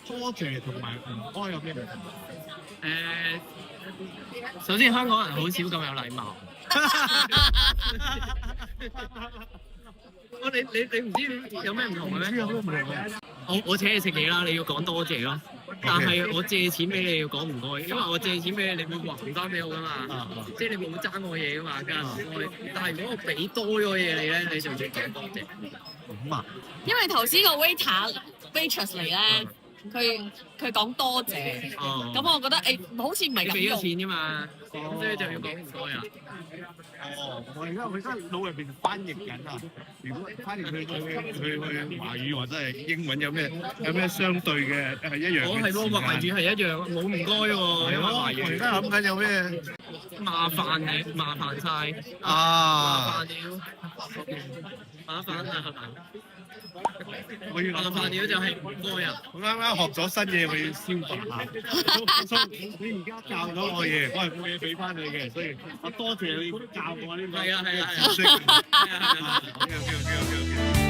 多謝同埋唔該有咩唔同？首先香港人好少咁有禮貌。你唔知有咩唔同嘅咩？有咩唔同嘅？我請你食嘢啦，你要講多謝咯。但係我借錢俾你要講唔該，因為我借錢俾你，你會還翻俾我噶嘛。即係你冇爭我嘢噶嘛，梗係唔該。但係如果我俾多咗嘢你咧，你就要講多謝。咁啊？因為頭先個 waitress 嚟咧，佢講多謝，咁我覺得好似唔係咁俾咗用。錢啫嘛，咁所以就要講唔該啊。我而家腦入邊翻譯緊啊！如果翻譯去華語或者係英文有咩相對嘅係一樣嘅？我係喎，華語係一樣，冇唔該喎，因為華語。我而家諗緊有咩麻煩你，麻煩晒。啊？麻煩了，麻煩啊！我要麻煩了就係唔該啊！我啱啱學咗新嘢，我要消化下。所以你而家教咗我嘢，我係冇嘢俾翻你嘅，所以我多謝你教我呢個係啊係啊係啊知識。OK OK OK OK OK。